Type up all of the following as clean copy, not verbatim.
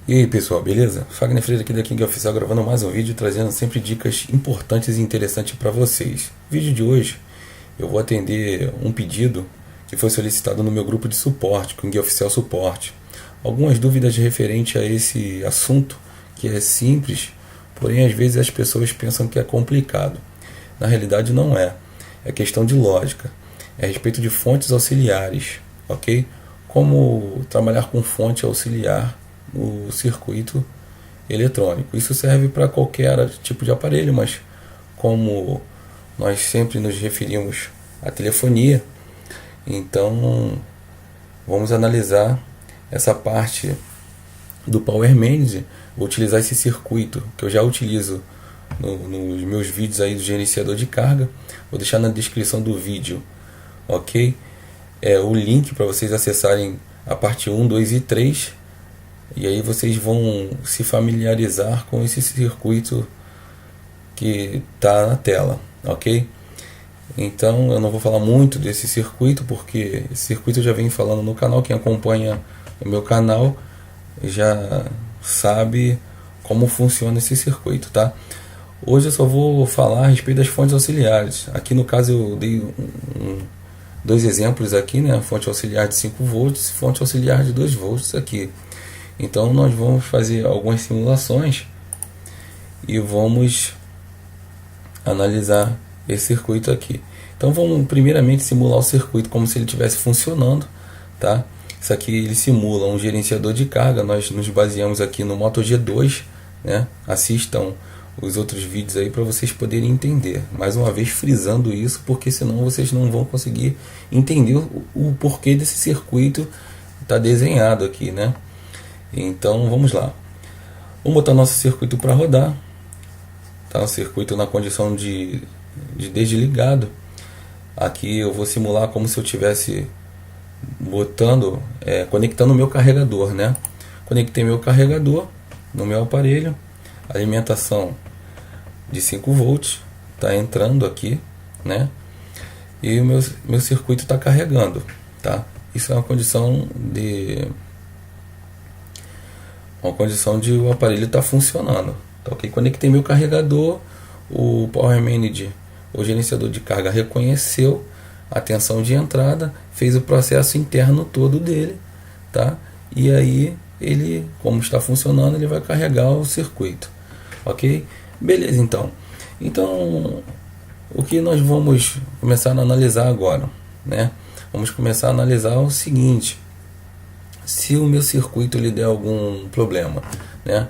E aí pessoal, beleza? Fagner Freire aqui da King Oficial gravando mais um vídeo trazendo sempre dicas importantes e interessantes para vocês. No vídeo de hoje eu vou atender um pedido que foi solicitado no meu grupo de suporte, King Oficial Suporte. Algumas dúvidas referentes a esse assunto que é simples, porém às vezes as pessoas pensam que é complicado. Na realidade não é. É questão de lógica. É a respeito de fontes auxiliares, ok? Como trabalhar com fonte auxiliar no circuito eletrônico. Isso serve para qualquer tipo de aparelho, mas como nós sempre nos referimos à telefonia, então vamos analisar essa parte do Power Manage. Vou utilizar esse circuito que eu já utilizo nos meus vídeos aí do gerenciador de carga. Vou deixar na descrição do vídeo, ok? O link para vocês acessarem a parte 1, 2 e 3. E aí vocês vão se familiarizar com esse circuito que está na tela, ok? Então eu não vou falar muito desse circuito, porque esse circuito eu já venho falando no canal. Quem acompanha o meu canal já sabe como funciona esse circuito, tá? Hoje eu só vou falar a respeito das fontes auxiliares. Aqui no caso eu dei dois exemplos aqui, né? Fonte auxiliar de 5 volts e fonte auxiliar de 2 volts aqui. Então nós vamos fazer algumas simulações e vamos analisar esse circuito aqui. Então vamos primeiramente simular o circuito como se ele estivesse funcionando, tá? Isso aqui ele simula um gerenciador de carga. Nós nos baseamos aqui no Moto G2, né? Assistam os outros vídeos aí para vocês poderem entender. Mais uma vez frisando isso, porque senão vocês não vão conseguir entender o porquê desse circuito está desenhado aqui, né? Então vamos lá. Vamos botar nosso circuito para rodar. Tá? O circuito na condição de desligado. Aqui eu vou simular como se eu tivesse conectando o meu carregador, né? Conectei meu carregador no meu aparelho. Alimentação de 5 volts está entrando aqui, né? E o meu circuito está carregando, tá? Isso é uma condição de o aparelho estar funcionando, tá, ok? Conectei meu carregador, o Power Manager, o gerenciador de carga, reconheceu a tensão de entrada, fez o processo interno todo dele, tá? E aí ele, como está funcionando, ele vai carregar o circuito, ok? Beleza, então o que nós vamos começar a analisar agora, né? Vamos começar a analisar o seguinte: se o meu circuito lhe der algum problema, né?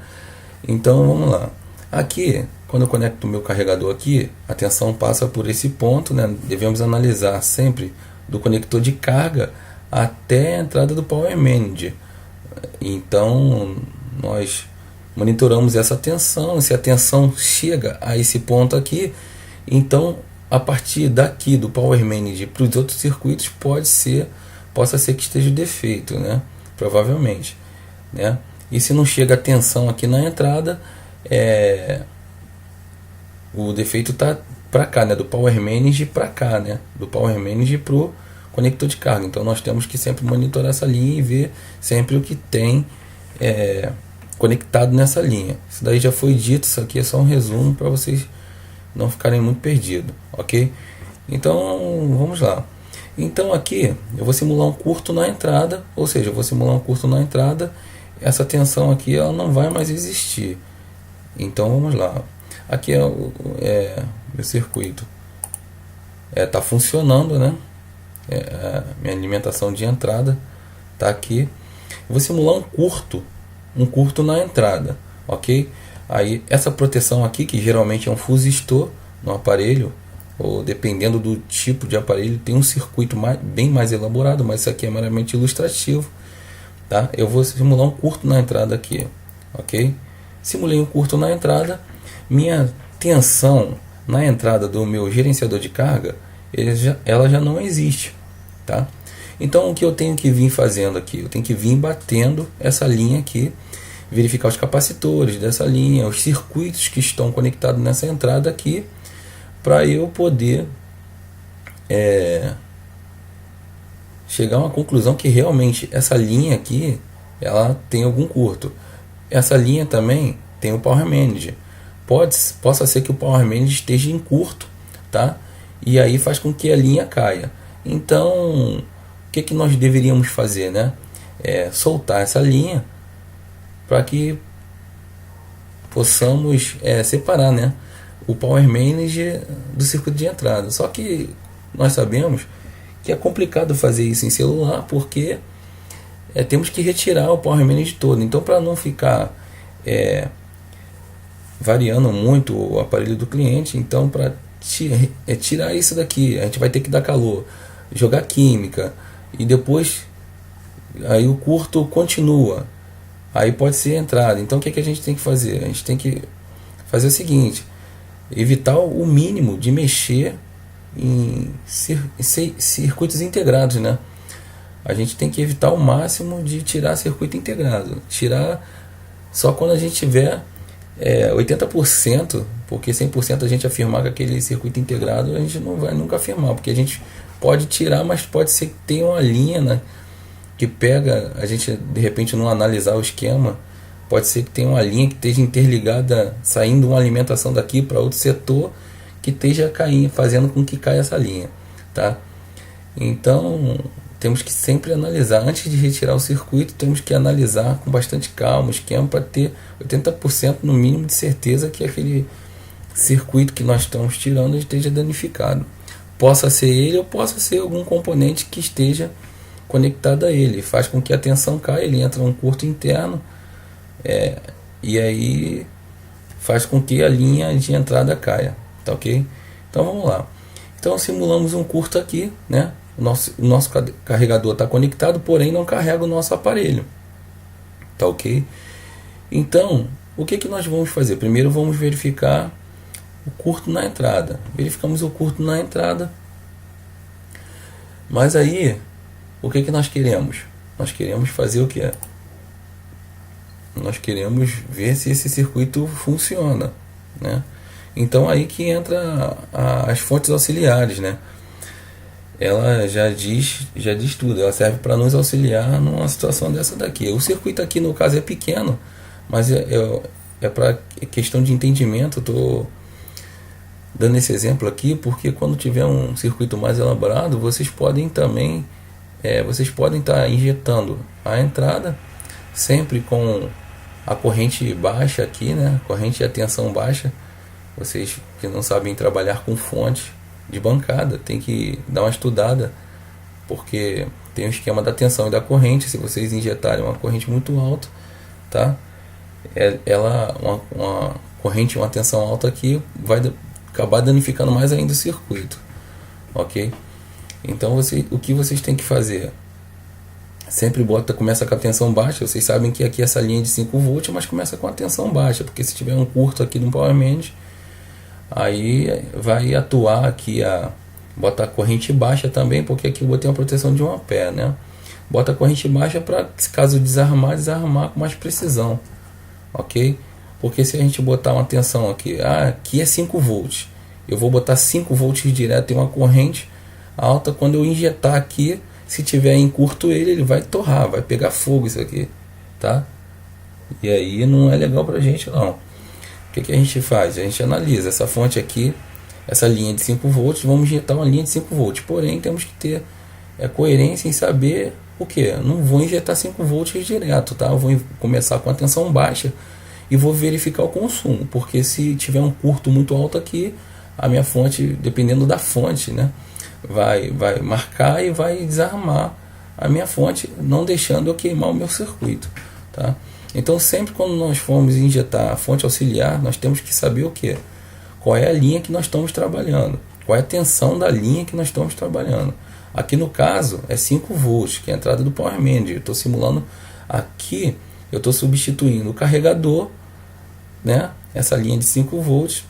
Então vamos lá. Aqui, quando eu conecto o meu carregador aqui, a tensão passa por esse ponto, né? Devemos analisar sempre do conector de carga até a entrada do Power Manager. Então nós monitoramos essa tensão. Se a tensão chega a esse ponto aqui, então a partir daqui do Power Manager para os outros circuitos possa ser que esteja defeito, né? Provavelmente, né? E se não chega a tensão aqui na entrada, o defeito tá para cá, né? Do Power Manager para cá, né? Do Power Manager pro conector de carga. Então nós temos que sempre monitorar essa linha e ver sempre o que tem conectado nessa linha. Isso daí já foi dito. Isso aqui é só um resumo para vocês não ficarem muito perdidos, ok? Então vamos lá. Então aqui eu vou simular um curto na entrada, ou seja, eu vou simular um curto na entrada. Essa tensão aqui ela não vai mais existir. Então vamos lá. Aqui é o meu circuito está funcionando, né? Minha alimentação de entrada está aqui. Eu vou simular um curto na entrada, ok? Aí essa proteção aqui, que geralmente é um fusistor no aparelho, ou dependendo do tipo de aparelho, tem um circuito bem mais elaborado, mas isso aqui é meramente ilustrativo, tá? Eu vou simular um curto na entrada aqui, ok? Simulei um curto na entrada. Minha tensão na entrada do meu gerenciador de carga, ela já não existe, tá? Então o que eu tenho que vir fazendo aqui? Eu tenho que vir batendo essa linha aqui, verificar os capacitores dessa linha, os circuitos que estão conectados nessa entrada aqui, para eu poder chegar a uma conclusão que realmente essa linha aqui ela tem algum curto. essa linha também tem o Power Manager. Possa ser que o Power Manager esteja em curto, tá? E aí faz com que a linha caia. Então, o que nós deveríamos fazer, né? É soltar essa linha para que possamos separar, né, o Power Manager do circuito de entrada. Só que nós sabemos que é complicado fazer isso em celular, porque temos que retirar o Power Manager todo. Então, para não ficar variando muito o aparelho do cliente, então para tirar isso daqui, a gente vai ter que dar calor, jogar química, e depois aí o curto continua, aí pode ser entrada. Então o que a gente tem que fazer? A gente tem que fazer o seguinte: evitar o mínimo de mexer em circuitos integrados, né? A gente tem que evitar o máximo de tirar circuito integrado, tirar só quando a gente tiver 80%, porque 100% a gente afirmar que aquele circuito integrado a gente não vai nunca afirmar, porque a gente pode tirar, mas pode ser que tenha uma linha, né, que pega, a gente de repente não analisar o esquema, pode ser que tenha uma linha que esteja interligada, saindo uma alimentação daqui para outro setor, que esteja caindo, fazendo com que caia essa linha, tá? Então temos que sempre analisar, antes de retirar o circuito, temos que analisar com bastante calma o esquema, para ter 80% no mínimo de certeza que aquele circuito que nós estamos tirando esteja danificado. Possa ser ele ou possa ser algum componente que esteja conectado a ele, faz com que a tensão caia, ele entra num curto interno, e aí faz com que a linha de entrada caia, tá ok? Então vamos lá. Então simulamos um curto aqui, né? O nosso carregador está conectado, porém não carrega o nosso aparelho, tá ok? Então o que nós vamos fazer? Primeiro vamos verificar o curto na entrada. Verificamos o curto na entrada, mas aí o que nós queremos? Nós queremos fazer o que? Nós queremos ver se esse circuito funciona, né? Então aí que entra as fontes auxiliares, né? Ela já diz tudo, ela serve para nos auxiliar numa situação dessa daqui. O circuito aqui no caso é pequeno, mas é para questão de entendimento. Eu estou dando esse exemplo aqui porque quando tiver um circuito mais elaborado, vocês podem também estar injetando a entrada sempre com a corrente baixa aqui, né? Corrente e a tensão baixa. Vocês que não sabem trabalhar com fonte de bancada, tem que dar uma estudada, porque tem o esquema da tensão e da corrente. Se vocês injetarem uma corrente muito alta, tá? Uma corrente, uma tensão alta aqui vai acabar danificando mais ainda o circuito, ok? Então o que vocês têm que fazer? Sempre começa com a tensão baixa. Vocês sabem que aqui essa linha é de 5 volts, mas começa com a tensão baixa, porque se tiver um curto aqui no Power Manager, aí vai atuar aqui, bota a corrente baixa também, porque aqui eu botei uma proteção de 1 ampere, né? Bota a corrente baixa para, caso desarmar com mais precisão, ok? Porque se a gente botar uma tensão aqui, aqui é 5 volts, eu vou botar 5 volts direto em uma corrente alta. Quando eu injetar aqui, se tiver em curto ele vai torrar, vai pegar fogo isso aqui, tá? E aí não é legal pra gente não. O que a gente faz? A gente analisa essa fonte aqui, essa linha de 5 volts, vamos injetar uma linha de 5 volts, porém temos que ter coerência em saber o que? Não vou injetar 5 volts direto, tá? Eu vou começar com a tensão baixa e vou verificar o consumo, porque se tiver um curto muito alto aqui, a minha fonte, dependendo da fonte, né, vai marcar e vai desarmar a minha fonte, não deixando eu queimar o meu circuito, tá? Então sempre quando nós formos injetar a fonte auxiliar, nós temos que saber o que? Qual é a linha que nós estamos trabalhando, qual é a tensão da linha que nós estamos trabalhando. Aqui no caso é 5 volts, que é a entrada do Power Manager. Eu estou simulando aqui, eu estou substituindo o carregador, né, essa linha de 5 volts,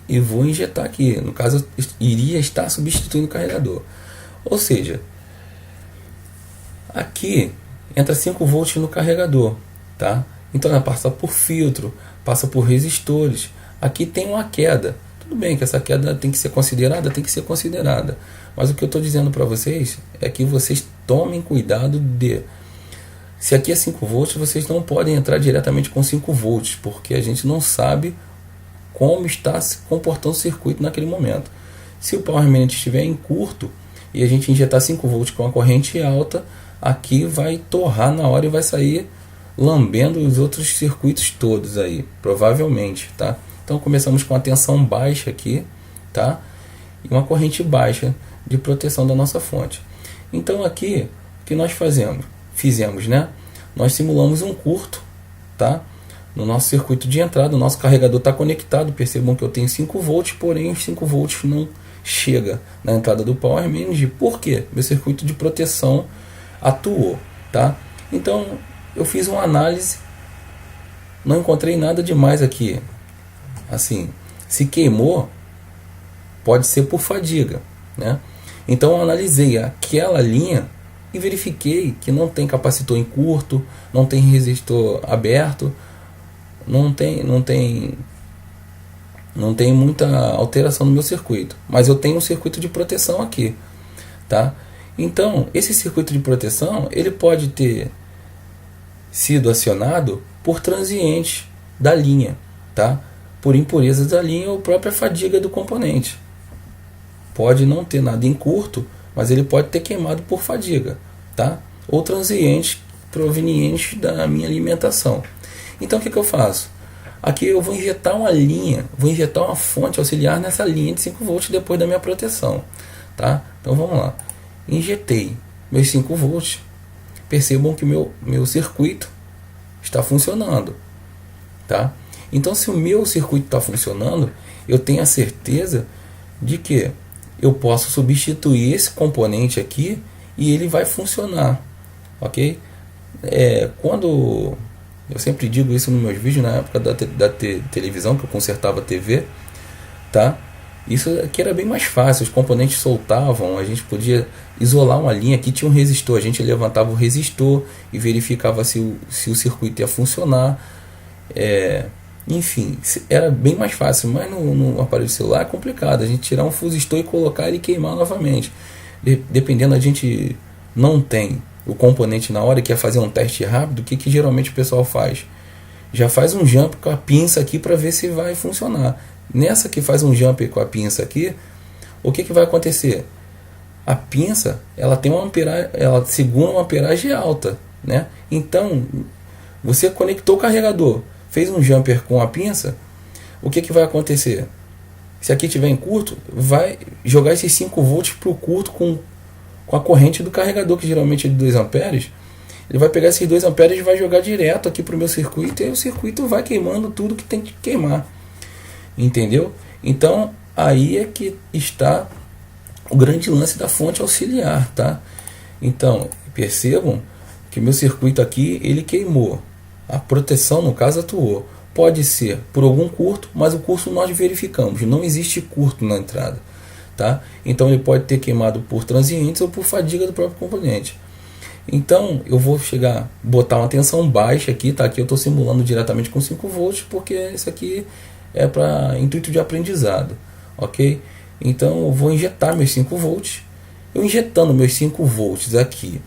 e vou injetar aqui. No caso, eu iria estar substituindo o carregador. Ou seja, aqui entra 5 volts no carregador, tá? Então ela passa por filtro, passa por resistores. Aqui tem uma queda. Tudo bem que essa queda tem que ser considerada, mas o que eu estou dizendo para vocês é que vocês tomem cuidado de, Se aqui é 5 volts, vocês não podem entrar diretamente com 5 volts, porque a gente não sabe como está se comportando o circuito naquele momento. Se o power remaining estiver em curto e a gente injetar 5 volts com a corrente alta, aqui vai torrar na hora e vai sair lambendo os outros circuitos todos aí, provavelmente, tá? Então começamos com a tensão baixa aqui, tá? E uma corrente baixa de proteção da nossa fonte. Então aqui, o que nós fizemos, né? Nós simulamos um curto, tá? No nosso circuito de entrada, o nosso carregador está conectado. Percebam que eu tenho 5 volts, porém os 5 volts não chega na entrada do power manage. Por quê? Meu circuito de proteção atuou, tá? Então eu fiz uma análise, não encontrei nada demais aqui. Assim, se queimou, pode ser por fadiga, né? Então eu analisei aquela linha e verifiquei que não tem capacitor em curto, não tem resistor aberto, não tem muita alteração no meu circuito, mas eu tenho um circuito de proteção aqui, tá? Então esse circuito de proteção ele pode ter sido acionado por transientes da linha, tá? Por impurezas da linha ou própria fadiga do componente. Pode não ter nada em curto, mas ele pode ter queimado por fadiga, tá? Ou transientes provenientes da minha alimentação. Então o que eu faço? Aqui eu vou injetar uma linha, vou injetar uma fonte auxiliar nessa linha de 5 volts depois da minha proteção, tá? Então vamos lá. Injetei meus 5 volts. Percebam que meu circuito está funcionando, tá? Então se o meu circuito está funcionando, eu tenho a certeza de que eu posso substituir esse componente aqui e ele vai funcionar, ok? Quando eu sempre digo isso nos meus vídeos, na época da televisão, que eu consertava a TV, tá? Isso aqui era bem mais fácil, os componentes soltavam, a gente podia isolar uma linha, aqui tinha um resistor, a gente levantava o resistor e verificava se o circuito ia funcionar, enfim, era bem mais fácil, mas no aparelho celular é complicado, a gente tirar um fusistor e colocar ele e queimar novamente, dependendo, a gente não tem o componente na hora e quer fazer um teste rápido, o que geralmente o pessoal faz? Já faz um jump com a pinça aqui para ver se vai funcionar. Nessa que faz um jump com a pinça aqui, o que vai acontecer? A pinça, ela tem uma amperagem, ela segura uma amperagem alta, né? Então, você conectou o carregador, fez um jumper com a pinça, o que vai acontecer? Se aqui tiver em curto, vai jogar esses 5 volts para o curto com a corrente do carregador, que geralmente é de 2 amperes. Ele vai pegar esses 2 amperes e vai jogar direto aqui para o meu circuito, e aí o circuito vai queimando tudo que tem que queimar. Entendeu? Então aí é que está o grande lance da fonte auxiliar, tá? Então percebam que meu circuito aqui ele queimou, a proteção no caso atuou. Pode ser por algum curto, mas o curto nós verificamos, não existe curto na entrada, tá? Então ele pode ter queimado por transientes ou por fadiga do próprio componente. Então eu vou botar uma tensão baixa aqui, tá? Aqui eu estou simulando diretamente com 5 volts, porque isso aqui é para intuito de aprendizado, ok? Então eu vou injetar meus 5 volts. Eu injetando meus 5 volts aqui,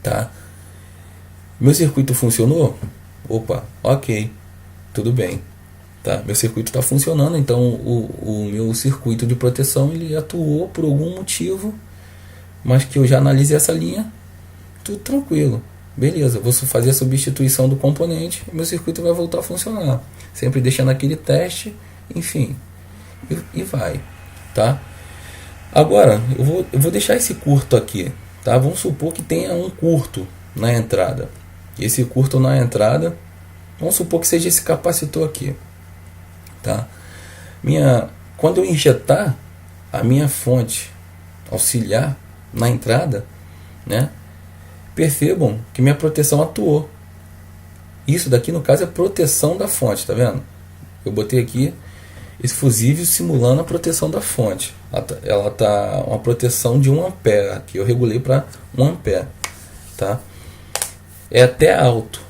tá? Meu circuito funcionou? Opa, ok, tudo bem, tá? Meu circuito está funcionando, então o meu circuito de proteção ele atuou por algum motivo, mas que eu já analisei essa linha, tudo tranquilo. Beleza, vou fazer a substituição do componente e meu circuito vai voltar a funcionar. Sempre deixando aquele teste, enfim, e vai, tá? Agora, eu vou deixar esse curto aqui, tá? Vamos supor que tenha um curto na entrada. Esse curto na entrada, vamos supor que seja esse capacitor aqui, tá? Quando eu injetar a minha fonte auxiliar na entrada, né? Percebam que minha proteção atuou. Isso daqui no caso é proteção da fonte, tá vendo? Eu botei aqui esse fusível simulando a proteção da fonte. Ela tá uma proteção de 1 ampere, que eu regulei para 1 ampere, tá? É até alto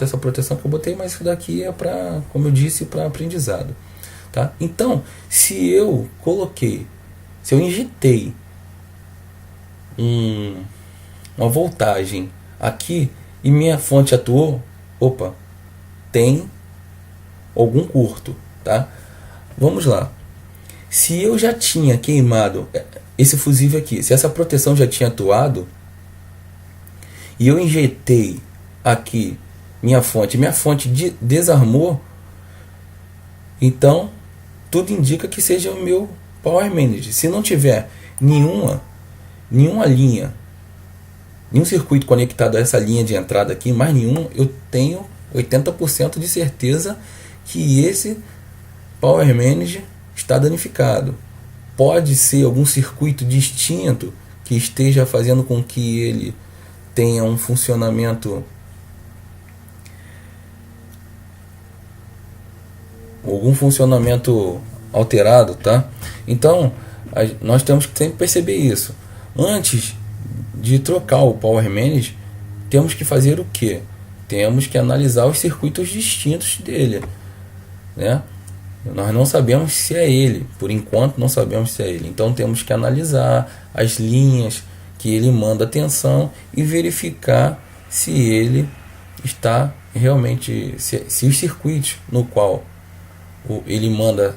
essa proteção que eu botei, mas isso daqui é para, como eu disse, para aprendizado, tá? Então, se eu injetei uma voltagem aqui e minha fonte atuou, opa, tem algum curto, tá? Vamos lá. Se eu já tinha queimado esse fusível aqui, se essa proteção já tinha atuado e eu injetei aqui minha fonte desarmou, então tudo indica que seja o meu Power Manager. Se não tiver nenhuma linha, nenhum circuito conectado a essa linha de entrada aqui, mais nenhum, eu tenho 80% de certeza que esse Power Manager está danificado. Pode ser algum circuito distinto que esteja fazendo com que ele tenha um funcionamento, algum funcionamento alterado, tá? Então nós temos que sempre perceber isso. Antes de trocar o Power Manager, temos que fazer o que? Temos que analisar os circuitos distintos dele, né? Nós não sabemos se é ele, por enquanto não sabemos se é ele. Então temos que analisar as linhas que ele manda tensão e verificar se ele está realmente, se os circuitos no qual ele manda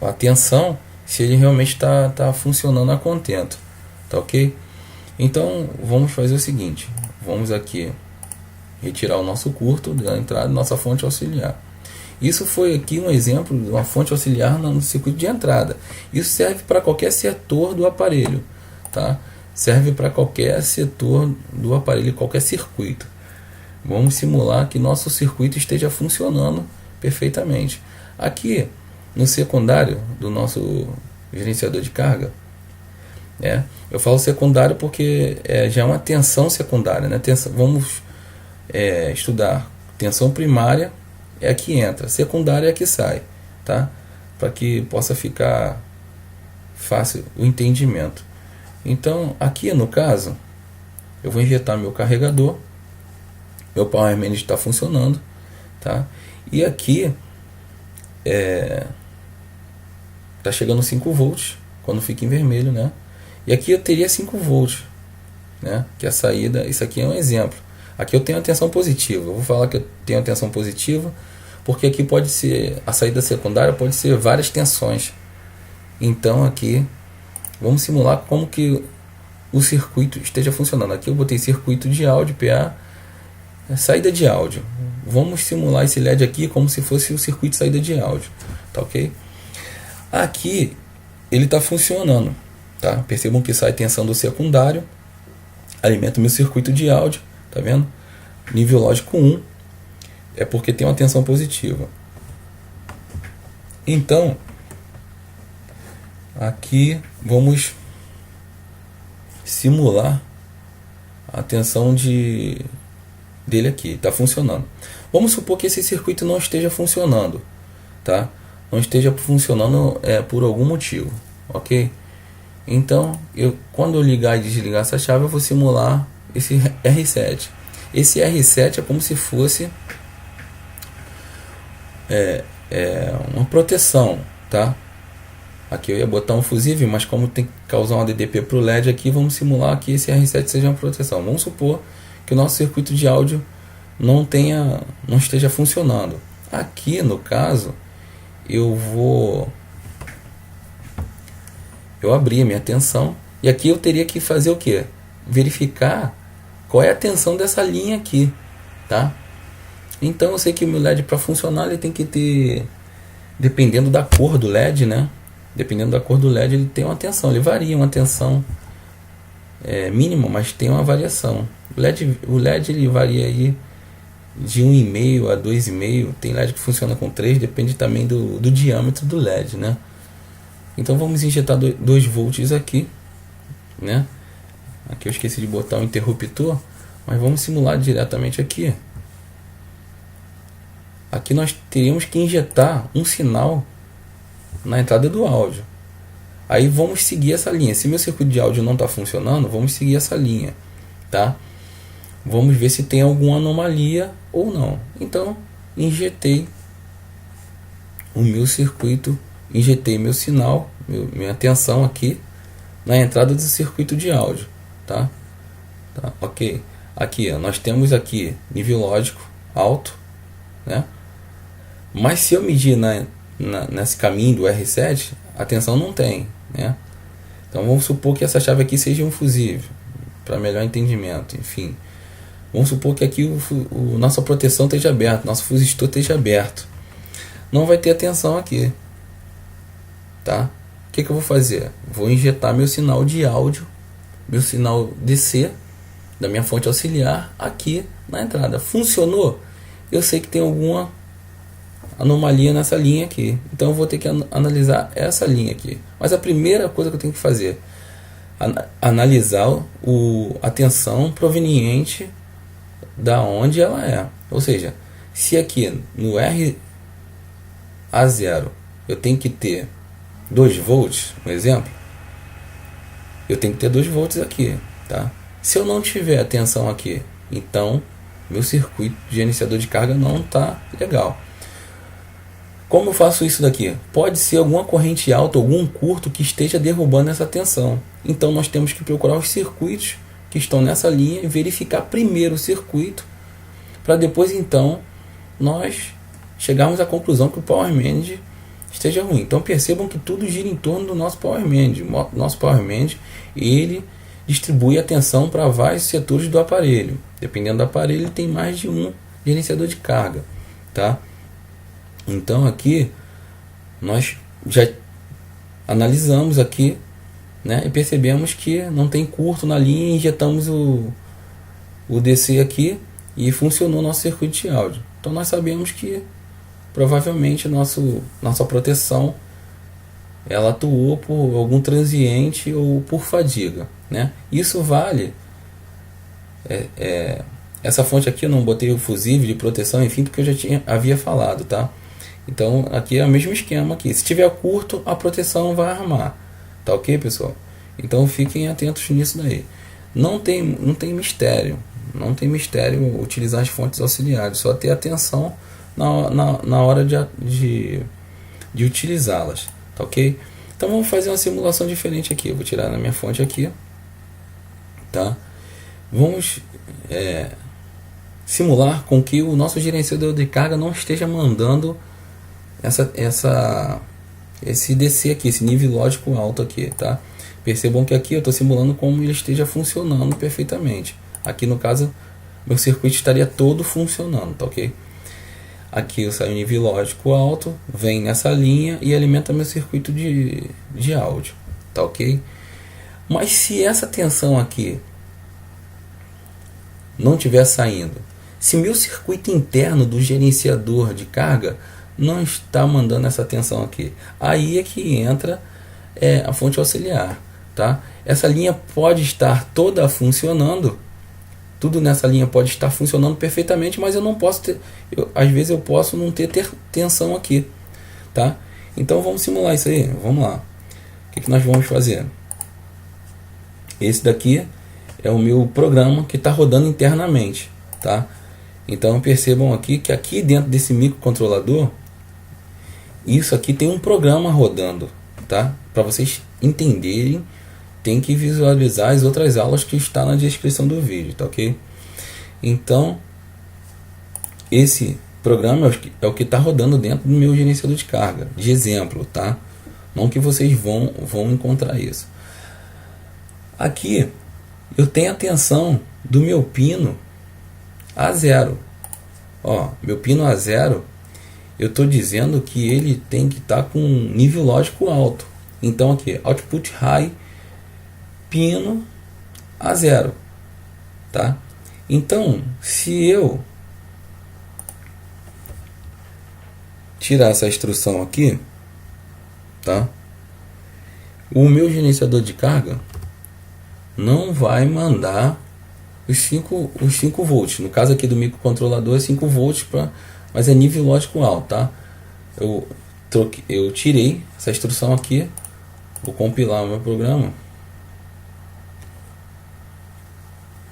a tensão, se ele realmente está funcionando a contento, tá ok? Então vamos fazer o seguinte, vamos aqui retirar o nosso curto da entrada da nossa fonte auxiliar. Isso foi aqui um exemplo de uma fonte auxiliar no circuito de entrada. Isso serve para qualquer setor do aparelho, tá? Serve para qualquer setor do aparelho, qualquer circuito. Vamos simular que nosso circuito esteja funcionando perfeitamente. Aqui no secundário do nosso gerenciador de carga, eu falo secundário porque já é uma tensão secundária, né? Vamos estudar tensão primária, é a que entra, secundária é a que sai, tá? Para que possa ficar fácil o entendimento. Então aqui no caso eu vou injetar meu carregador, meu Power Manager está funcionando, tá? E aqui tá chegando 5 volts quando fica em vermelho, né? E aqui eu teria 5 volts, né? Que é a saída. Isso aqui é um exemplo. Aqui eu tenho a tensão positiva. Eu vou falar que eu tenho a tensão positiva porque aqui pode ser, a saída secundária pode ser várias tensões. Então aqui vamos simular como que o circuito esteja funcionando. Aqui eu botei circuito de áudio, PA, saída de áudio. Vamos simular esse LED aqui como se fosse o circuito de saída de áudio, tá ok? Aqui ele está funcionando, tá? Percebam que sai tensão do secundário, alimenta o meu circuito de áudio, tá vendo? Nível lógico 1 é porque tem uma tensão positiva. Então aqui vamos simular a tensão dele aqui, está funcionando. Vamos supor que esse circuito não esteja funcionando, tá? Não esteja funcionando por algum motivo, ok? Então, quando eu ligar e desligar essa chave, eu vou simular esse R7. Esse R7 é como se fosse uma proteção, tá? Aqui eu ia botar um fusível, mas como tem que causar um ADDP para o LED aqui, vamos simular que esse R7 seja uma proteção. Vamos supor que o nosso circuito de áudio não esteja funcionando. Aqui no caso eu abri a minha tensão e aqui eu teria que fazer o que? Verificar qual é a tensão dessa linha aqui, tá? Então eu sei que o meu LED, para funcionar, ele tem que ter, dependendo da cor do LED, né? Dependendo da cor do LED, ele tem uma tensão, ele varia, uma tensão mínima, mas tem uma variação. O LED ele varia aí de 1,5 a 2,5. Tem LED que funciona com 3, depende também do diâmetro do LED, né? Então vamos injetar 2 volts aqui, né? Aqui eu esqueci de botar o interruptor, mas vamos simular diretamente aqui. Aqui nós teríamos que injetar um sinal na entrada do áudio. Aí vamos seguir essa linha. Se meu circuito de áudio não está funcionando, vamos seguir essa linha, tá? Vamos ver se tem alguma anomalia ou não. Então injetei o meu circuito, injetei meu sinal, minha tensão aqui na entrada do circuito de áudio, tá? Ok. Aqui, ó, nós temos aqui nível lógico alto, né? Mas se eu medir nesse caminho do R7, a tensão não tem, né? Então vamos supor que essa chave aqui seja um fusível, para melhor entendimento, enfim. Vamos supor que aqui nossa proteção esteja aberta, nosso fusistor esteja aberto. Não vai ter tensão aqui, tá? O que eu vou fazer? Vou injetar meu sinal de áudio, meu sinal DC da minha fonte auxiliar aqui na entrada. Funcionou? Eu sei que tem alguma anomalia nessa linha aqui, então eu vou ter que analisar essa linha aqui. Mas a primeira coisa que eu tenho que fazer é analisar a tensão proveniente da onde ela é. Ou seja, se aqui no RA0 eu tenho que ter 2 volts, um exemplo, eu tenho que ter 2 volts aqui, tá? Se eu não tiver tensão aqui, então meu circuito de gerenciador de carga não está legal. Como eu faço isso daqui? Pode ser alguma corrente alta, algum curto que esteja derrubando essa tensão. Então nós temos que procurar os circuitos que estão nessa linha e verificar primeiro o circuito, para depois então nós chegarmos à conclusão que o power manage esteja ruim. Então percebam que tudo gira em torno do nosso power manage. Nosso power manage, ele distribui a tensão para vários setores do aparelho. Dependendo do aparelho, ele tem mais de um gerenciador de carga, tá? Então aqui nós já analisamos aqui, né, e percebemos que não tem curto na linha, injetamos o DC aqui e funcionou nosso circuito de áudio. Então nós sabemos que provavelmente nossa proteção ela atuou por algum transiente ou por fadiga, né? Isso vale essa fonte aqui eu não botei o fusível de proteção, enfim, porque eu já havia falado, tá? Então aqui é o mesmo esquema aqui. Se tiver curto, a proteção vai armar. Tá ok, pessoal? Então fiquem atentos nisso daí. Não tem mistério. Não tem mistério utilizar as fontes auxiliares. Só ter atenção na hora de utilizá-las. Tá ok? Então vamos fazer uma simulação diferente aqui. Eu vou tirar na minha fonte aqui. Tá? Vamos simular com que o nosso gerenciador de carga não esteja mandando esse DC aqui, esse nível lógico alto aqui, tá? Percebam que aqui eu estou simulando como ele esteja funcionando perfeitamente. Aqui no caso, meu circuito estaria todo funcionando, tá ok? Aqui eu saio nível lógico alto, vem nessa linha e alimenta meu circuito de áudio, tá ok? Mas se essa tensão aqui não estiver saindo, se meu circuito interno do gerenciador de carga não está mandando essa tensão aqui, aí é que entra a fonte auxiliar, tá? Essa linha pode estar toda funcionando, tudo nessa linha pode estar funcionando perfeitamente, mas eu não posso ter, às vezes eu posso não ter tensão aqui, tá? Então vamos simular isso aí, vamos lá. O que nós vamos fazer? Esse daqui é o meu programa que está rodando internamente, tá? Então percebam aqui que aqui dentro desse microcontrolador, isso aqui tem um programa rodando, tá? Para vocês entenderem, tem que visualizar as outras aulas que está na descrição do vídeo, tá ok? Então, esse programa é o que está rodando dentro do meu gerenciador de carga, de exemplo, tá? Não que vocês vão encontrar isso. Aqui, eu tenho a tensão do meu pino A0. Ó, meu pino A0, eu estou dizendo que ele tem que estar com um nível lógico alto. Então aqui, output high, pino A0, tá? Então, se eu tirar essa instrução aqui, tá? O meu gerenciador de carga não vai mandar os 5 volts. No caso aqui do microcontrolador é 5 volts, mas é nível lógico alto, tá? Eu tirei essa instrução aqui, vou compilar o meu programa,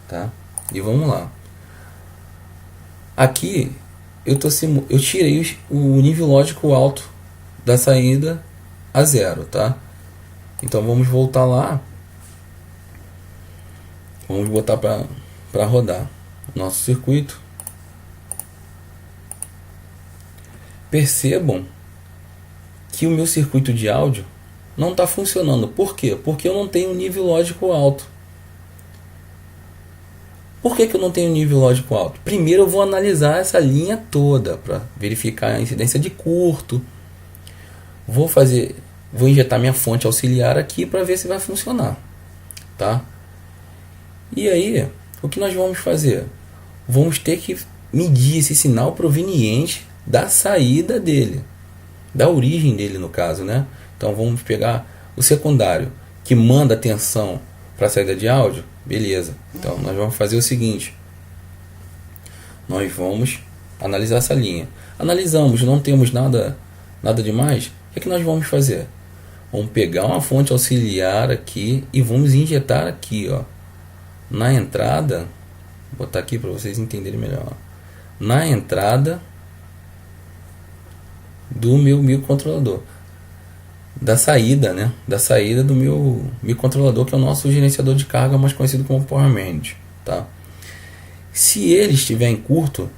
tá? E vamos lá. Aqui eu tirei o nível lógico alto da saída a 0, tá? Então vamos voltar lá. Vamos botar para rodar. nosso circuito. Percebam que o meu circuito de áudio não está funcionando. Por quê? Porque eu não tenho nível lógico alto. Por que eu não tenho nível lógico alto? Primeiro eu vou analisar essa linha toda para verificar a incidência de curto. Vou injetar minha fonte auxiliar aqui para ver se vai funcionar, tá? E aí, o que nós vamos fazer? Vamos ter que medir esse sinal proveniente da saída dele, da origem dele no caso, né? Então vamos pegar o secundário que manda atenção para a saída de áudio, beleza? Então nós vamos fazer o seguinte: nós vamos analisar essa linha. Analisamos, não temos nada demais. O que nós vamos fazer? Vamos pegar uma fonte auxiliar aqui e vamos injetar aqui, ó, na entrada. Vou botar aqui para vocês entenderem melhor. Na entrada do meu microcontrolador, da saída, né? Da saída do meu microcontrolador, que é o nosso gerenciador de carga, mais conhecido como Power Manage, tá? Se ele estiver em curto,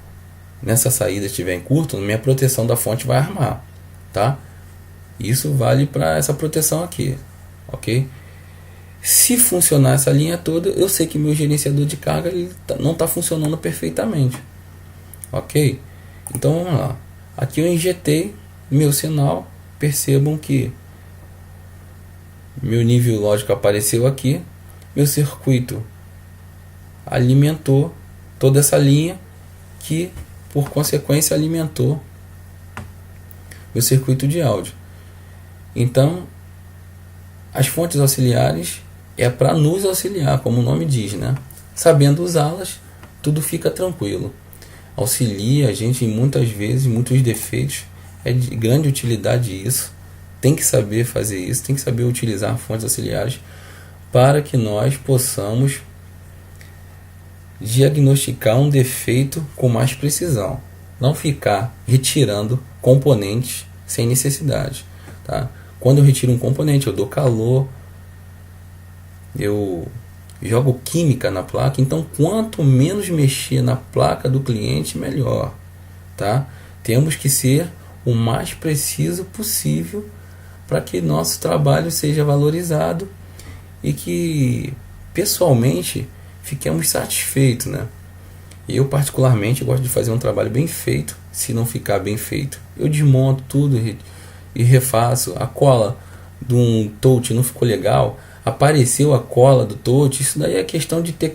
nessa saída estiver em curto, minha proteção da fonte vai armar, tá? Isso vale para essa proteção aqui, ok? Se funcionar essa linha toda, eu sei que meu gerenciador de carga não está funcionando perfeitamente, ok? Então vamos lá. Aqui eu injetei meu sinal. Percebam que meu nível lógico apareceu aqui. Meu circuito alimentou toda essa linha, que por consequência alimentou meu circuito de áudio. Então, as fontes auxiliares é para nos auxiliar, como o nome diz, né? Sabendo usá-las, tudo fica tranquilo. Auxilia a gente em muitas vezes, muitos defeitos. É de grande utilidade isso. Tem que saber fazer isso, tem que saber utilizar fontes auxiliares para que nós possamos diagnosticar um defeito com mais precisão. Não ficar retirando componentes sem necessidade, tá? Quando eu retiro um componente, eu dou calor, eu jogo química na placa. Então, quanto menos mexer na placa do cliente, melhor, tá? Temos que ser o mais preciso possível para que nosso trabalho seja valorizado e que pessoalmente fiquemos satisfeitos, né? Eu particularmente gosto de fazer um trabalho bem feito. Se não ficar bem feito, eu desmonto tudo e refaço. A cola de um touch não ficou legal, apareceu a cola do touch, isso daí é questão de ter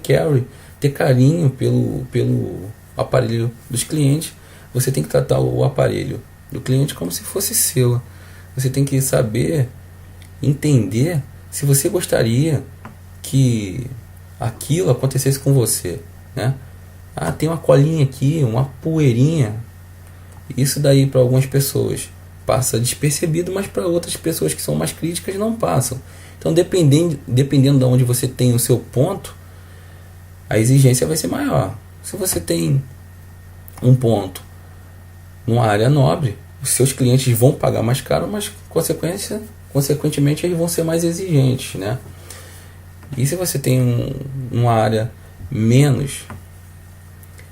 carinho pelo aparelho dos clientes. Você tem que tratar o aparelho do cliente como se fosse seu. Você tem que saber entender se você gostaria que aquilo acontecesse com você, né? Ah, tem uma colinha aqui, uma poeirinha. Isso daí para algumas pessoas passa despercebido, mas para outras pessoas que são mais críticas não passam. Então, dependendo de onde você tem o seu ponto, a exigência vai ser maior. Se você tem um ponto numa área nobre, os seus clientes vão pagar mais caro, mas consequentemente eles vão ser mais exigentes, né? E se você tem uma área menos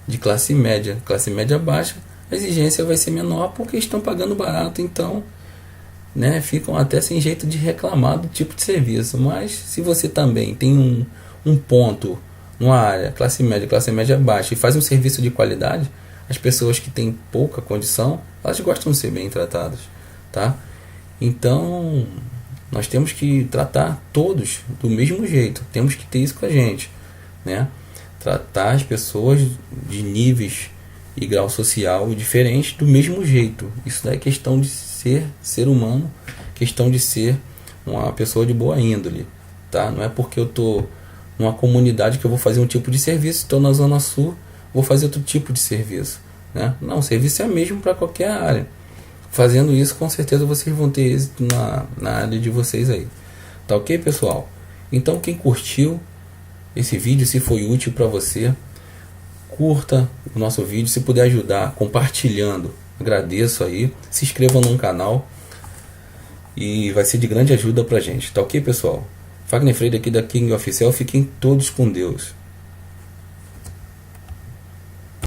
de classe média baixa, a exigência vai ser menor porque estão pagando barato, então, né, ficam até sem jeito de reclamar do tipo de serviço. Mas se você também tem um ponto numa área classe média baixa e faz um serviço de qualidade, as pessoas que têm pouca condição, elas gostam de ser bem tratadas, tá? Então, nós temos que tratar todos do mesmo jeito, temos que ter isso com a gente, né? Tratar as pessoas de níveis e grau social diferentes do mesmo jeito. Isso daí é questão de ser humano, questão de ser uma pessoa de boa índole, tá? Não é porque eu tô numa comunidade que eu vou fazer um tipo de serviço, estou na Zona Sul, vou fazer outro tipo de serviço, né? Não, o serviço é mesmo para qualquer área. Fazendo isso, com certeza vocês vão ter êxito na área de vocês aí. Tá ok, pessoal? Então, quem curtiu esse vídeo, se foi útil para você, curta o nosso vídeo. Se puder ajudar compartilhando, agradeço aí. Se inscreva no canal e vai ser de grande ajuda pra gente. Tá ok, pessoal? Fagner Freire aqui da King Oficial. Fiquem todos com Deus.